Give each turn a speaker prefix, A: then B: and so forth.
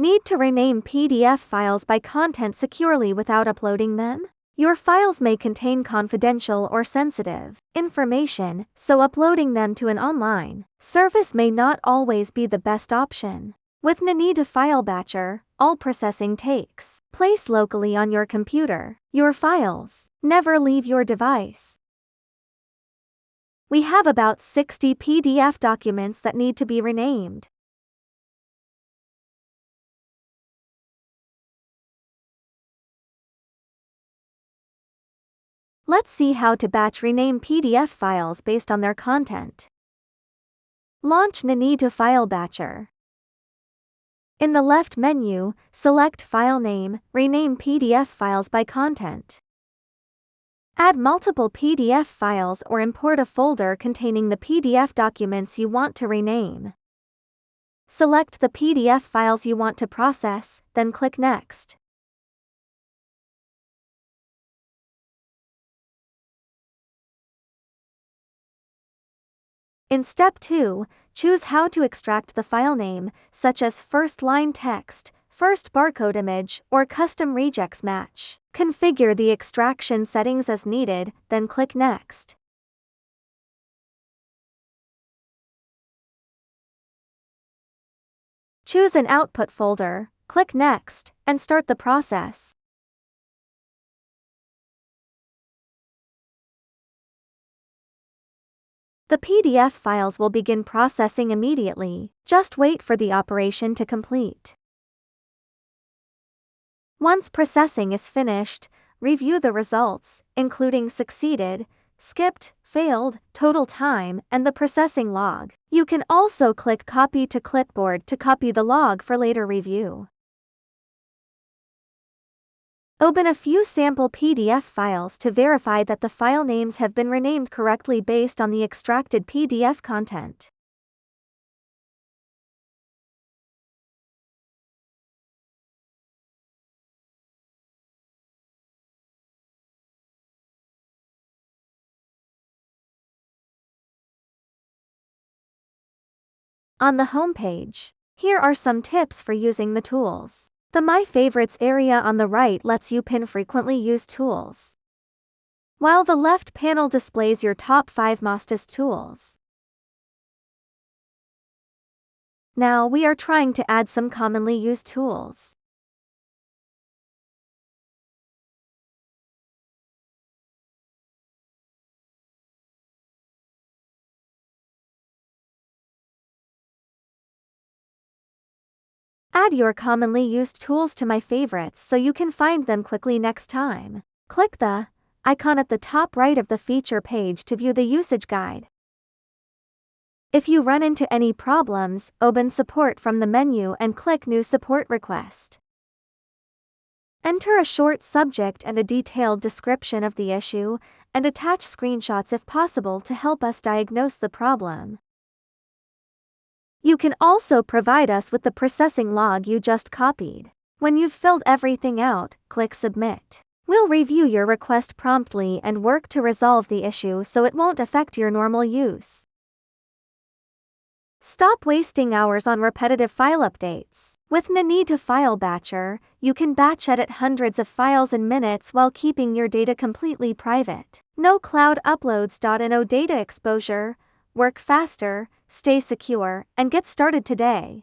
A: Need to rename PDF files by content securely without uploading them? Your files may contain confidential or sensitive information, so uploading them to an online service may not always be the best option. With Ninetu File Batcher, all processing takes place locally on your computer. Your files never leave your device. We have about 60 PDF documents that need to be renamed. Let's see how to batch rename PDF files based on their content. Launch Ninetu File Batcher. In the left menu, select File Name, rename PDF files by content. Add multiple PDF files or import a folder containing the PDF documents you want to rename. Select the PDF files you want to process, then click Next. In Step 2, choose how to extract the file name, such as first line text, first barcode image, or custom regex match. Configure the extraction settings as needed, then click Next. Choose an output folder, click Next, and start the process. The PDF files will begin processing immediately. Just wait for the operation to complete. Once processing is finished, review the results, including succeeded, skipped, failed, total time, and the processing log. You can also click Copy to Clipboard to copy the log for later review. Open a few sample PDF files to verify that the file names have been renamed correctly based on the extracted PDF content. On the home page, here are some tips for using the tools. The My Favorites area on the right lets you pin frequently used tools, while the left panel displays your top 5 mostest tools. Now we are trying to add some commonly used tools. Add your commonly used tools to My Favorites so you can find them quickly next time. Click the icon at the top right of the feature page to view the usage guide. If you run into any problems, open Support from the menu and click New Support Request. Enter a short subject and a detailed description of the issue, and attach screenshots if possible to help us diagnose the problem. You can also provide us with the processing log you just copied. When you've filled everything out, click Submit. We'll review your request promptly and work to resolve the issue so it won't affect your normal use. Stop wasting hours on repetitive file updates. With Ninetu File Batcher, you can batch edit hundreds of files in minutes while keeping your data completely private. No cloud uploads. No data exposure. Work faster, stay secure, and get started today.